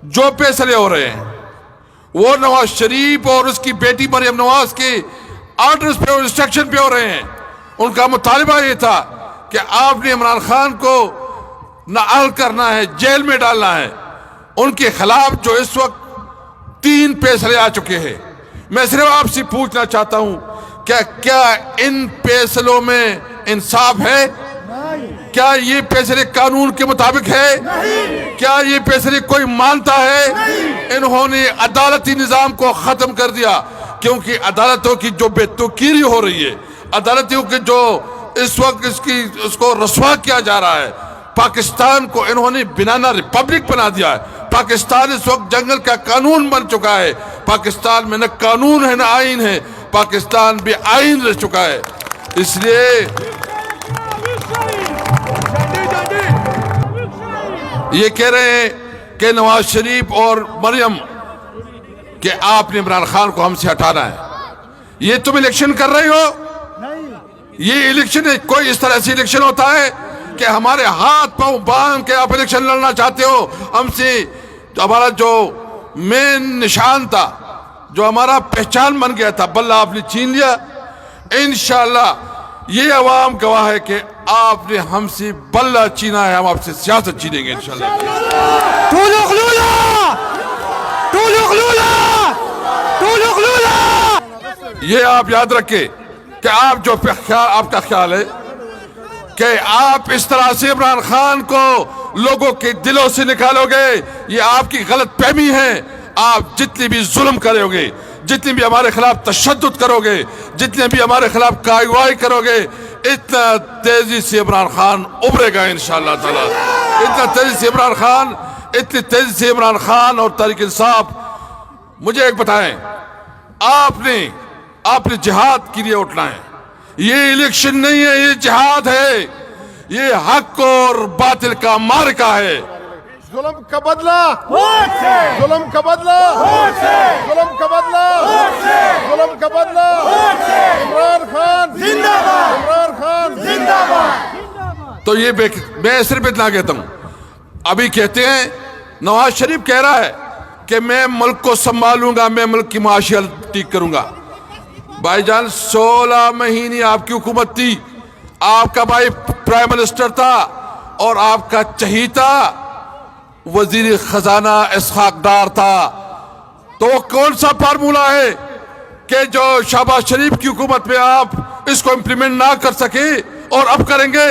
جو فیصلے ہو رہے ہیں وہ نواز شریف اور اس کی بیٹی مریم نواز کے آرڈرز پہ اور انسٹرکشن پہ ہو رہے ہیں۔ ان کا مطالبہ یہ تھا کہ آپ نے عمران خان کو نااہل کرنا ہے، جیل میں ڈالنا ہے۔ ان کے خلاف جو اس وقت 3 فیصلے آ چکے ہیں، میں صرف آپ سے پوچھنا چاہتا ہوں کہ کیا ان فیصلوں میں انصاف ہے؟ کیا یہ فیصلے قانون کے مطابق ہے؟ کیا یہ فیصلے کوئی مانتا ہے؟ انہوں نے عدالتی نظام کو ختم کر دیا، کیونکہ عدالتوں کی جو بے توقیری ہو رہی ہے، عدالتوں کی جو اس وقت اس کو رسوا کیا جا رہا ہے، پاکستان کو انہوں نے بنانا ریپبلک بنا دیا ہے۔ پاکستان اس وقت جنگل کا قانون بن چکا ہے۔ پاکستان میں نہ قانون ہے نہ آئین ہے، پاکستان بے آئین رہ چکا ہے۔ اس لیے یہ کہہ رہے ہیں کہ نواز شریف اور مریم کہ آپ نے عمران خان کو ہم سے ہٹانا ہے۔ یہ تم الیکشن کر رہے ہو؟ یہ الیکشن کوئی اس طرح سے الیکشن ہوتا ہے کہ ہمارے ہاتھ پاؤں باندھ کے آپ الیکشن لڑنا چاہتے ہو ہم سے؟ ہمارا جو مین نشان تھا، جو ہمارا پہچان بن گیا تھا، بلہ آپ نے چھین لیا۔ انشاءاللہ یہ عوام گواہ ہے کہ آپ نے ہم سے بلہ چھینا ہے، ہم آپ سے سیاست چھینیں گے انشاءاللہ۔ یہ آپ یاد رکھیں کہ آپ کا خیال ہے کہ آپ اس طرح سے عمران خان کو لوگوں کے دلوں سے نکالو گے، یہ آپ کی غلط فہمی ہے۔ آپ جتنی بھی ظلم کرو گے، جتنی بھی ہمارے خلاف تشدد کرو گے، جتنے بھی ہمارے خلاف کارروائی کرو گے، اتنا تیزی سے عمران خان ابھرے گا انشاءاللہ تعالی۔ اتنی تیزی سے عمران خان اور تحریک انصاف۔ مجھے ایک بتائیں، آپ نے جہاد کے لیے اٹھنا ہے۔ یہ الیکشن نہیں ہے، یہ جہاد ہے۔ یہ حق اور باطل کا معرکہ ہے۔ ظلم کا بدلہ، ظلم کا بدلہ، ظلم کا بدلہ، ظلم کا بدلہ۔ عمران خان زندہ باد، عمران خان زندہ باد۔ تو یہ میں صرف اتنا کہتا ہوں، ابھی کہتے ہیں نواز شریف کہہ رہا ہے کہ میں ملک کو سنبھالوں گا، میں ملک کی معاشیت ٹھیک کروں گا۔ بھائی جان 16 مہینے آپ کی حکومت تھی، آپ کا بھائی پرائم منسٹر تھا اور آپ کا چہیتا وزیر خزانہ اسحاق ڈار تھا۔ تو وہ کون سا فارمولہ ہے کہ جو شہباز شریف کی حکومت میں آپ اس کو امپلیمنٹ نہ کر سکے اور اب کریں گے؟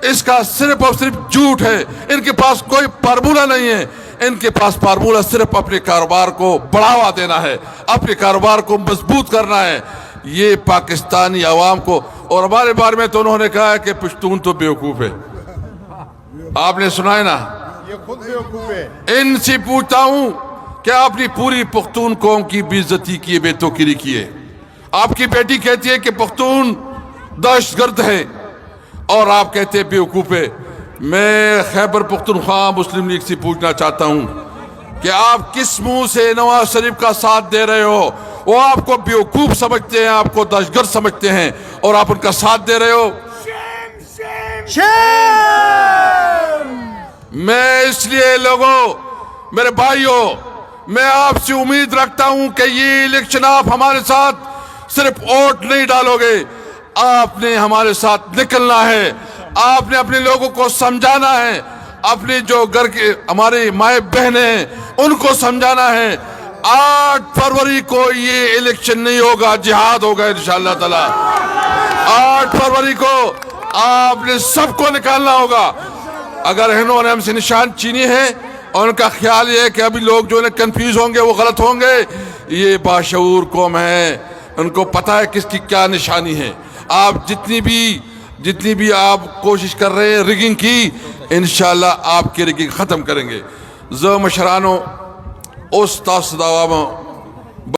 اس کا صرف اور صرف جھوٹ ہے۔ ان کے پاس کوئی فارمولہ نہیں ہے۔ ان کے پاس فارمولہ صرف اپنے کاروبار کو بڑھاوا دینا ہے، اپنے کاروبار کو مضبوط کرنا ہے۔ یہ پاکستانی عوام کو، اور ہمارے بارے میں تو انہوں نے کہا ہے کہ پشتون تو بیوقوف ہے۔ آپ نے سنا ہے نا؟ یہ خود بیوقوف ہے۔ ان سے پوچھتا ہوں کہ آپ نے پوری پختون قوم کی بے عزتی کی، بے توقیری کی ہے۔ آپ کی بیٹی کہتی ہے کہ پختون دہشت گرد ہے اور آپ کہتے ہیں بیوقوف ہے۔ میں خیبر پختونخوا مسلم لیگ سے پوچھنا چاہتا ہوں کہ آپ کس منہ سے نواز شریف کا ساتھ دے رہے ہو؟ وہ آپ کو بیوقوف سمجھتے ہیں، آپ کو دہشت گرد سمجھتے ہیں اور آپ ان کا ساتھ دے رہے ہو۔ میں اس لیے لوگوں، میرے بھائیوں، میں آپ سے امید رکھتا ہوں کہ یہ الیکشن آپ ہمارے ساتھ صرف ووٹ نہیں ڈالو گے، آپ نے ہمارے ساتھ نکلنا ہے۔ آپ نے اپنے لوگوں کو سمجھانا ہے، اپنے جو گھر کے ہمارے مائیں بہنیں ہیں ان کو سمجھانا ہے۔ 8 فروری کو یہ الیکشن نہیں ہوگا، جہاد ہوگا انشاءاللہ تعالی۔ 8 فروری کو آپ نے سب کو نکالنا ہوگا۔ اگر انہوں نے ہم سے نشان چینی ہے اور ان کا خیال یہ ہے کہ ابھی لوگ جو کنفیوز ہوں گے وہ غلط ہوں گے، یہ باشعور قوم ہے، ان کو پتہ ہے کس کی کیا نشانی ہے۔ آپ جتنی بھی آپ کوشش کر رہے ہیں ریگنگ کی، انشاءاللہ آپ کی ریگنگ ختم کریں گے۔ زو مشرانو اس تاسد عوام